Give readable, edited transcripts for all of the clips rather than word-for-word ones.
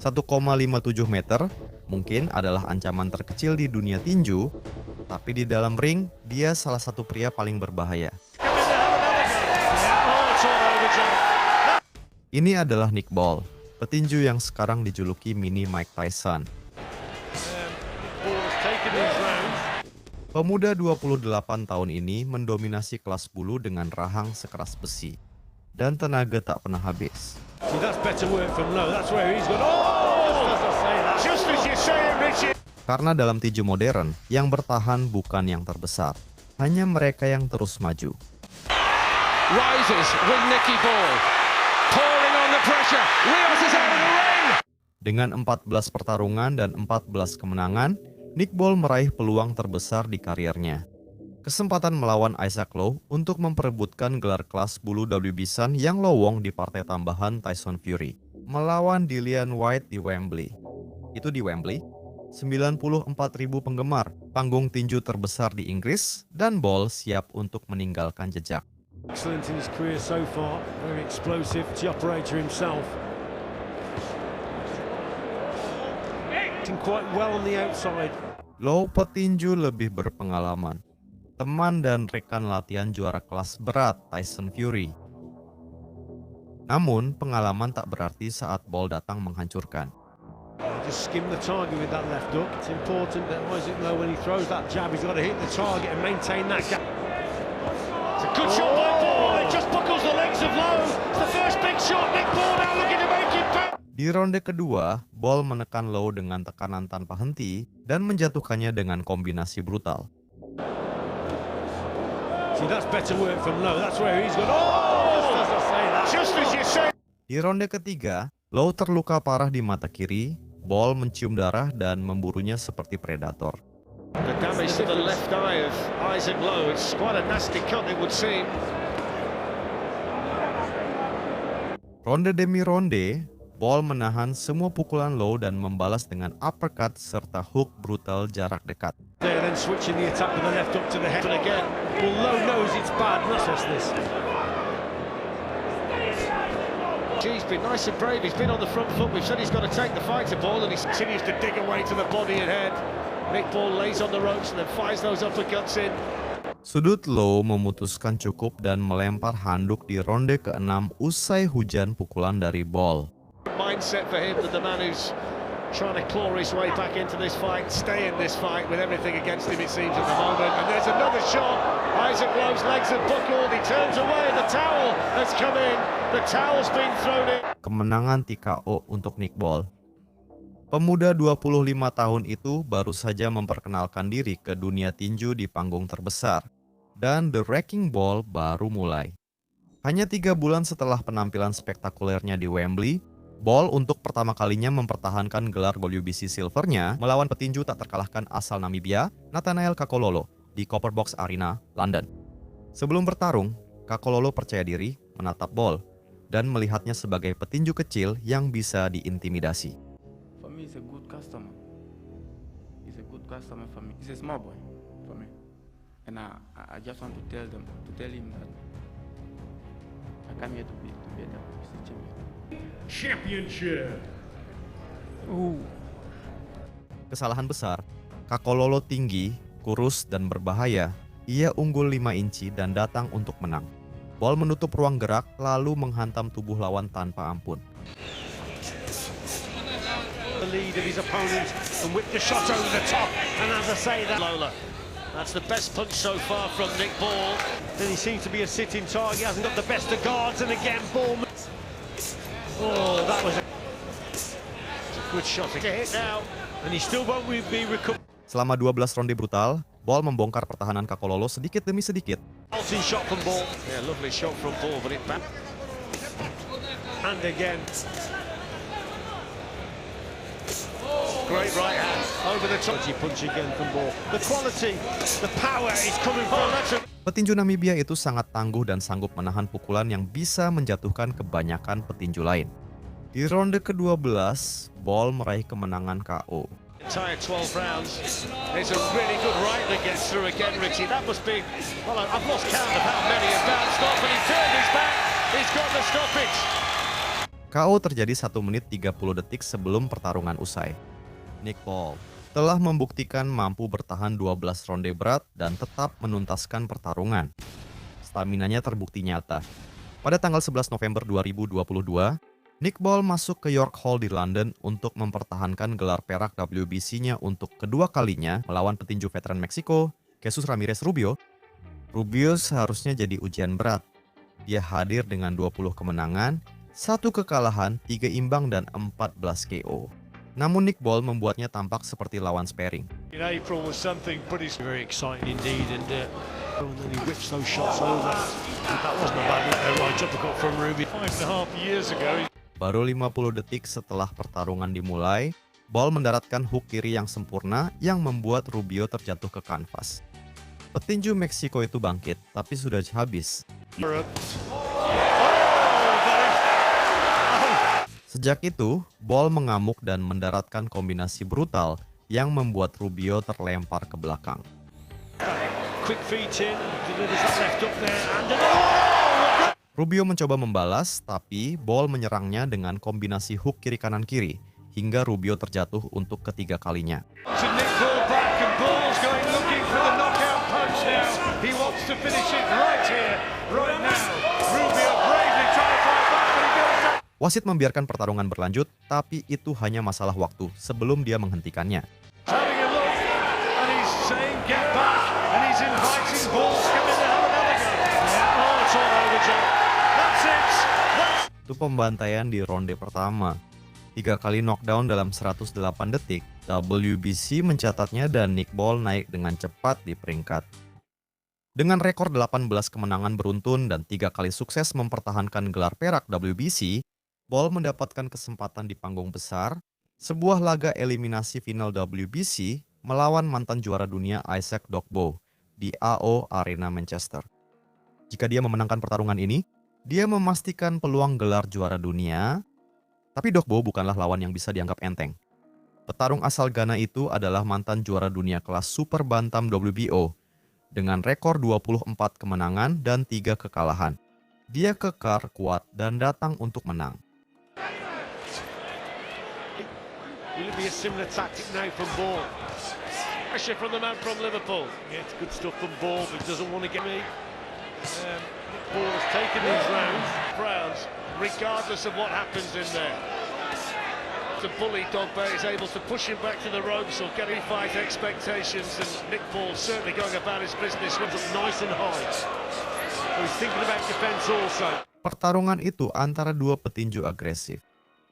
1,57 meter mungkin adalah ancaman terkecil di dunia tinju, tapi di dalam ring dia salah satu pria paling berbahaya. Ini adalah Nick Ball, petinju yang sekarang dijuluki mini Mike Tyson. Pemuda 28 tahun ini mendominasi kelas bulu dengan rahang sekeras besi dan tenaga tak pernah habis. Karena dalam tinju modern, yang bertahan bukan yang terbesar, hanya mereka yang terus maju. Dengan 14 pertarungan dan 14 kemenangan, Nick Ball meraih peluang terbesar di karirnya. Kesempatan melawan Isaac Lowe untuk memperebutkan gelar kelas bulu WBC yang lowong di partai tambahan Tyson Fury. Melawan Dillian Whyte di Wembley. Itu di Wembley, 94.000 penggemar, panggung tinju terbesar di Inggris, dan Ball siap untuk meninggalkan jejak. Excellent in his career so far, very explosive operator himself. Quite well on the outside. Lowe petinju lebih berpengalaman, teman dan rekan latihan juara kelas berat Tyson Fury. Namun pengalaman tak berarti saat Ball datang menghancurkan. Just skim the target with that left hook. It's important that Isaac Lowe, when he throws that jab, he's got to hit the target and maintain that gap. It's a good shot by Ball. It just buckles the legs of Lowe. It's the first big shot. Nick Ball now looking to make it back. Di ronde kedua, Ball menekan Lowe dengan tekanan tanpa henti dan menjatuhkannya dengan kombinasi brutal. Di ronde ketiga, Lowe terluka parah di mata kiri, Ball mencium darah dan memburunya seperti predator. Ronde demi ronde, Ball menahan semua pukulan Lowe dan membalas dengan uppercut serta hook brutal jarak dekat. He's been nice and brave. He's been on the front foot. We've said he's got to take the fight to Ball, and he continues to dig away to the body and head. Nick Ball lays on the ropes and then fires those uppercuts in. Sudut Lowe memutuskan cukup dan melempar handuk di ronde ke-6 usai hujan pukulan dari Ball. Mindset for him that the man who's trying to claw his way back into this fight, stay in this fight with everything against him, it seems, at the moment. And there's another shot. Isaac Lowe's legs have buckled. He turns away. The towel has come in. The towel's been thrown in. Kemenangan TKO untuk Nick Ball. Pemuda 25 tahun itu baru saja memperkenalkan diri ke dunia tinju di panggung terbesar. Dan The Wrecking Ball baru mulai. Hanya 3 bulan setelah penampilan spektakulernya di Wembley, Ball untuk pertama kalinya mempertahankan gelar WBC Silvernya melawan petinju tak terkalahkan asal Namibia, Nathaniel Kakololo, di Copper Box Arena, London. Sebelum bertarung, Kakololo percaya diri menatap Ball dan melihatnya sebagai petinju kecil yang bisa diintimidasi. For me, he's a good customer. He's a good customer for me. He's a small boy for me, and I just want to tell him that I come here to be a WBC champion. Championship. Kesalahan besar, Kakololo tinggi, kurus dan berbahaya. Ia unggul 5 inci dan datang untuk menang. Ball menutup ruang gerak lalu menghantam tubuh lawan tanpa ampun. The lead of his opponent and whipped the shot over the top. And as I say, that's the best punch so far from Nick Ball. Then he seems to be a sitting target. He hasn't got the best of guards, and again Ball. Oh, that was a good shot to hit now, and he still won't be recovered. Selama 12 ronde brutal, Ball membongkar pertahanan Kakololo sedikit demi sedikit. Shot from Ball. Yeah, lovely shot from Ball, but it back. And again. Great right hand over the top. Punch again from Ball. The quality, the power is coming from that. Petinju Namibia itu sangat tangguh dan sanggup menahan pukulan yang bisa menjatuhkan kebanyakan petinju lain. Di ronde ke-12, Ball meraih kemenangan KO. Entire 12 rounds. It's a really good right that gets through again, Richie. That must be, well, I've lost count of how many have bounced off, and he turned his back. He's got the stoppage. KO terjadi 1 menit 30 detik sebelum pertarungan usai. Nick Paul telah membuktikan mampu bertahan 12 ronde berat dan tetap menuntaskan pertarungan. Staminanya terbukti nyata. Pada tanggal 11 November 2022, Nick Paul masuk ke York Hall di London untuk mempertahankan gelar perak WBC-nya untuk kedua kalinya melawan petinju veteran Meksiko, Jesus Ramirez Rubio. Rubio seharusnya jadi ujian berat. Dia hadir dengan 20 kemenangan, 1 kekalahan, 3 imbang, dan 14 KO. Namun Nick Paul membuatnya tampak seperti lawan sparring. In April was something pretty very exciting indeed, and then he whips those shots over. That wasn't a bad right uppercut from Rubio 5.5 years ago. Baru 50 detik setelah pertarungan dimulai, Paul mendaratkan hook kiri yang sempurna yang membuat Rubio terjatuh ke kanvas. Petinju Meksiko itu bangkit, tapi sudah habis. Sejak itu, Paul mengamuk dan mendaratkan kombinasi brutal yang membuat Rubio terlempar ke belakang. Rubio mencoba membalas, tapi Paul menyerangnya dengan kombinasi hook kiri kanan kiri, hingga Rubio terjatuh untuk ketiga kalinya. Wasit membiarkan pertarungan berlanjut, tapi itu hanya masalah waktu sebelum dia menghentikannya. Itu pembantaian di ronde pertama. 3 kali knockdown dalam 108 detik, WBC mencatatnya dan Nick Paul naik dengan cepat di peringkat. Dengan rekor 18 kemenangan beruntun dan 3 kali sukses mempertahankan gelar perak WBC, Paul mendapatkan kesempatan di panggung besar, sebuah laga eliminasi final WBC melawan mantan juara dunia Isaac Dogboe di AO Arena Manchester. Jika dia memenangkan pertarungan ini, dia memastikan peluang gelar juara dunia, tapi Dogboe bukanlah lawan yang bisa dianggap enteng. Petarung asal Ghana itu adalah mantan juara dunia kelas super bantam WBO dengan rekor 24 kemenangan dan 3 kekalahan. Dia kekar, kuat, dan datang untuk menang. Will it be a similar tactic now from Ball? Pressure from the man from Liverpool. Yeah, it's good stuff from Ball, but he doesn't want to get me. Nick Ball has taken these rounds, regardless of what happens in there. The bully Dogboe is able to push him back to the ropes or get him fight expectations, and Nick Ball certainly going about his business, runs up nice and high. So he's thinking about defense also. Pertarungan itu antara dua petinju agresif.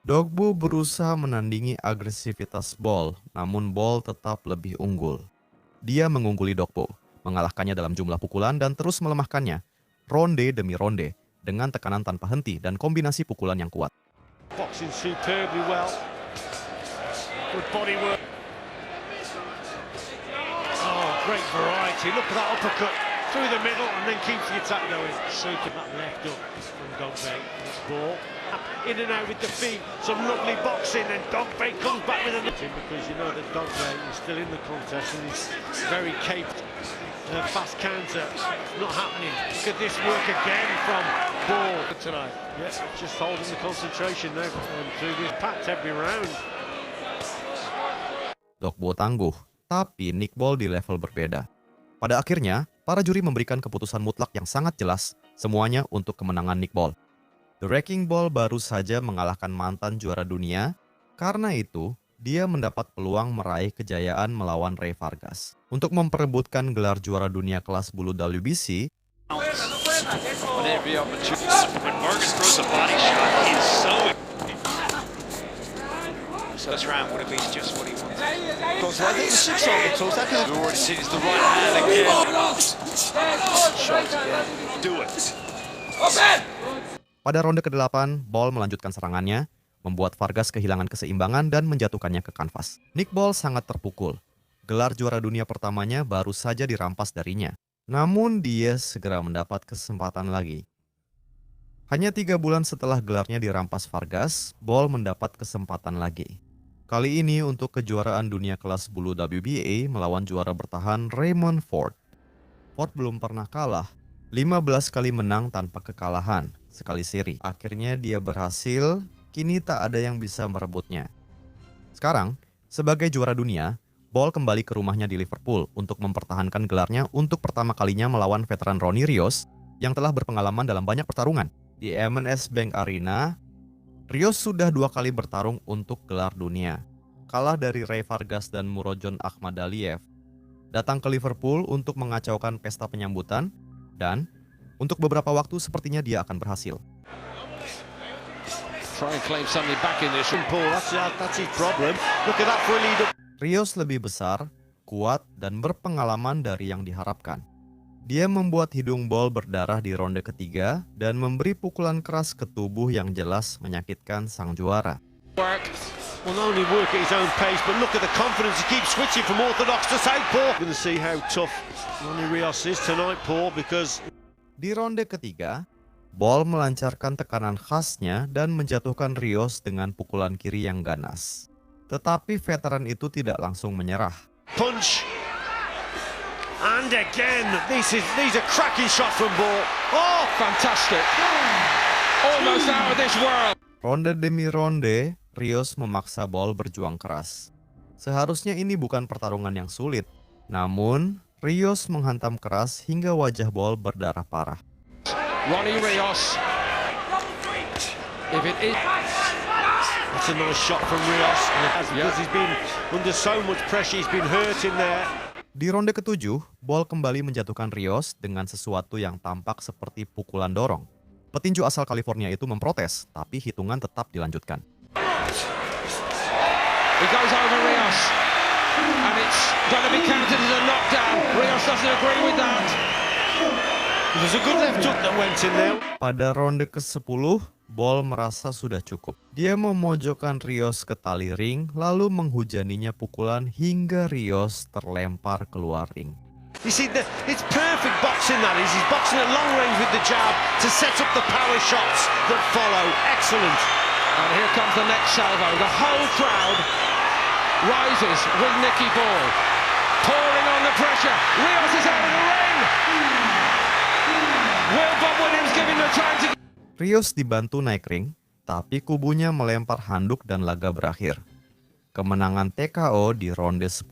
Dogboe berusaha menandingi agresivitas Ball, namun Ball tetap lebih unggul. Dia mengungguli Dogboe, mengalahkannya dalam jumlah pukulan dan terus melemahkannya, ronde demi ronde, dengan tekanan tanpa henti dan kombinasi pukulan yang kuat. Boxing superbly well. Good body work. Oh, great variety. Look at that uppercut through the middle and then keeps the attack going. Super that left up from Dogboe. This Ball in and out with the feet. Some lovely boxing, and Dogboe comes back with another, because you know that Dogboe is still in the contest and he's very caped. Fast counter, not happening. Look at this work again from Ball tonight. Yes, just holding the concentration now through this packed every round. Dogboe tangguh, tapi Nick Paul di level berbeda. Pada akhirnya, para juri memberikan keputusan mutlak yang sangat jelas, semuanya untuk kemenangan Nick Paul. The Wrecking Ball baru saja mengalahkan mantan juara dunia, karena itu dia mendapat peluang meraih kejayaan melawan Rey Vargas. Untuk memperebutkan gelar juara dunia kelas bulu WBC, pada ronde ke-8, Ball melanjutkan serangannya, membuat Vargas kehilangan keseimbangan dan menjatuhkannya ke kanvas. Nick Paul sangat terpukul. Gelar juara dunia pertamanya baru saja dirampas darinya. Namun dia segera mendapat kesempatan lagi. Hanya 3 bulan setelah gelarnya dirampas Vargas, Ball mendapat kesempatan lagi. Kali ini untuk kejuaraan dunia kelas bulu WBA melawan juara bertahan Raymond Ford. Ford belum pernah kalah, 15 kali menang tanpa kekalahan, sekali seri. Akhirnya dia berhasil kini tak ada yang bisa merebutnya. Sekarang, sebagai juara dunia, Ball kembali ke rumahnya di Liverpool untuk mempertahankan gelarnya untuk pertama kalinya melawan veteran Ronnie Rios yang telah berpengalaman dalam banyak pertarungan. Di M&S Bank Arena, Rios sudah 2 kali bertarung untuk gelar dunia. Kalah dari Ray Vargas dan Murodjon Akhmadaliev. Datang ke Liverpool untuk mengacaukan pesta penyambutan, dan untuk beberapa waktu sepertinya dia akan berhasil. Rios lebih besar, kuat, dan berpengalaman dari yang diharapkan. Dia membuat hidung Ball berdarah di ronde ketiga dan memberi pukulan keras ke tubuh yang jelas menyakitkan sang juara. Will only work at his own pace, but look at the confidence. He keeps switching from orthodox to southpaw. Going to see how tough Ronnie Rios is tonight, Paul, because... Di ronde ketiga, Ball melancarkan tekanan khasnya dan menjatuhkan Rios dengan pukulan kiri yang ganas. Tetapi veteran itu tidak langsung menyerah. Punch. And again, these are cracking shots from Ball. Oh, fantastic. Almost out of this world. Ronde demi ronde, Rios memaksa Ball berjuang keras. Seharusnya ini bukan pertarungan yang sulit. Namun, Rios menghantam keras hingga wajah Ball berdarah parah. Ronnie Rios. If it is... That's a nice shot from Rios. Because he's been under so much pressure, he's been hurt in there. Di ronde ketujuh, Ball kembali menjatuhkan Rios dengan sesuatu yang tampak seperti pukulan dorong. Petinju asal California itu memprotes, tapi hitungan tetap dilanjutkan. He goes over Rios, and it's going to be counted as a knockdown. Rios doesn't agree with that. There's a good left hook that went in there. Pada ronde ke-10, Ball merasa sudah cukup. Dia memojokkan Rios ke tali ring, lalu menghujaninya pukulan hingga Rios terlempar keluar ring. You see, it's perfect boxing that is. He's boxing at long range with the jab to set up the power shots that follow. Excellent. And here comes the next salvo. The whole crowd rises with Nicky Ball. Pouring on the pressure. Rios is out of the ring. Will Bob Williams giving the time to... Rios dibantu naik ring, tapi kubunya melempar handuk dan laga berakhir. Kemenangan TKO di ronde 10.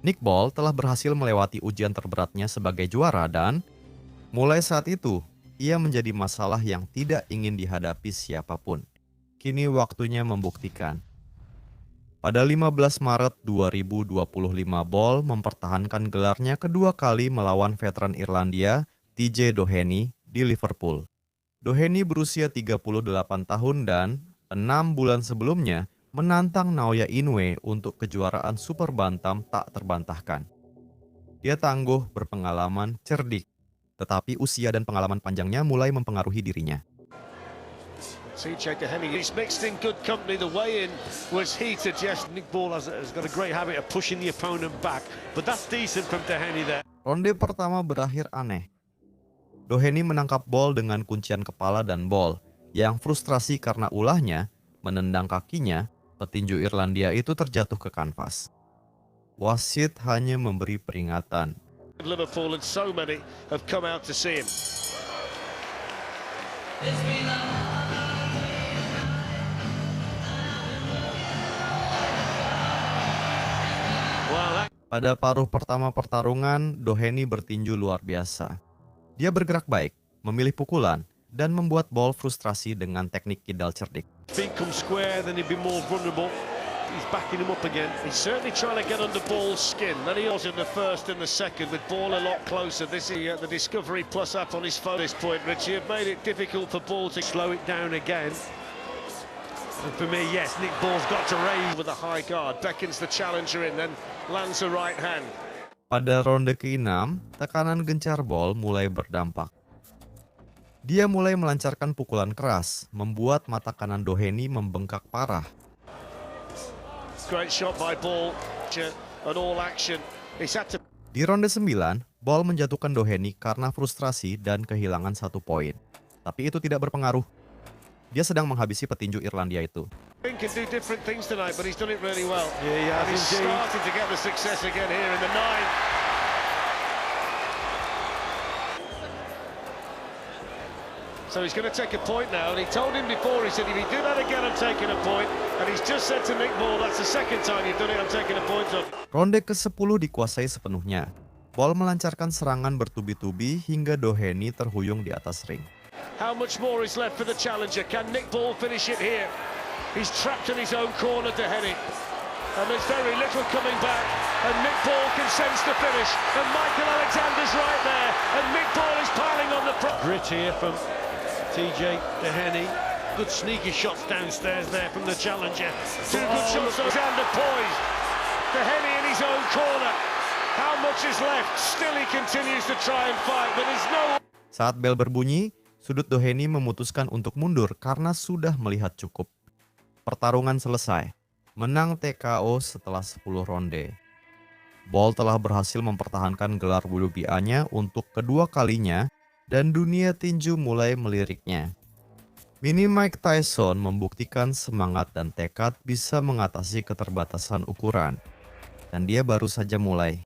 Nick Ball telah berhasil melewati ujian terberatnya sebagai juara dan mulai saat itu, ia menjadi masalah yang tidak ingin dihadapi siapapun. Kini waktunya membuktikan. Pada 15 Maret 2025, Ball mempertahankan gelarnya kedua kali melawan veteran Irlandia TJ Doheny di Liverpool. Doheny berusia 38 tahun dan 6 bulan sebelumnya menantang Naoya Inoue untuk kejuaraan super bantam tak terbantahkan. Dia tangguh, berpengalaman, cerdik, tetapi usia dan pengalaman panjangnya mulai mempengaruhi dirinya. TJ Doheny is mixed in good company. The weigh-in was heated. Yes, Nick Ball has got a great habit of pushing the opponent back, but that's decent from Doheny there. Ronde pertama berakhir aneh. Doheny menangkap Ball dengan kuncian kepala dan Ball yang frustrasi karena ulahnya menendang kakinya, petinju Irlandia itu terjatuh ke kanvas. Wasit hanya memberi peringatan. Liverpool and so many have come out to see him. Pada paruh pertama pertarungan, Doheny bertinju luar biasa. Dia bergerak baik, memilih pukulan, dan membuat Ball frustrasi dengan teknik kidal cerdik. Feet come square, then he'd be more vulnerable. He's backing him up again. He's certainly trying to get under Ball's skin. Then he was in the first and the second, with Ball a lot closer. This is the Discovery Plus app on his phone at this point, Richie, have made it difficult for Ball to slow it down again. And for me, yes, Nick Ball's got to raise with a high guard. Beckons the challenger in, then lands a right hand. Pada ronde ke-6, tekanan gencar Ball mulai berdampak. Dia mulai melancarkan pukulan keras, membuat mata kanan Doheny membengkak parah. Great shot by Ball, and all action. Di ronde 9, Ball menjatuhkan Doheny karena frustrasi dan kehilangan 1 poin. Tapi itu tidak berpengaruh. Dia sedang menghabisi petinju Irlandia itu. Can do different things tonight, but he's done it really well. Yeah, and he's starting to get the success again here in the 9. So he's going to take a point now, and he told him before, he said, if you do that again, I'm taking a point. And he's just said to Nick Ball, that's the second time you've done it, I'm taking a point off. Ronde ke-10 dikuasai sepenuhnya. Ball melancarkan serangan bertubi-tubi hingga Doheny terhuyung di atas ring. How much more is left for the challenger? Can Nick Ball finish it here? He's trapped in his own corner, Doheny. And there's very little coming back. And Nick Ball can sense the finish. And Michael Alexander's right there. And Nick Ball is piling on the front. Grit here from TJ Doheny. Good sneaky shots downstairs there from the challenger. Two good shots. Alexander poised. Doheny in his own corner. How much is left? Still he continues to try and fight, but there's no... Saat bel berbunyi, sudut Doheny memutuskan untuk mundur karena sudah melihat cukup. Pertarungan selesai. Menang TKO setelah 10 ronde. Ball telah berhasil mempertahankan gelar WBA-nya untuk kedua kalinya dan dunia tinju mulai meliriknya. Mini Mike Tyson membuktikan semangat dan tekad bisa mengatasi keterbatasan ukuran. Dan dia baru saja mulai.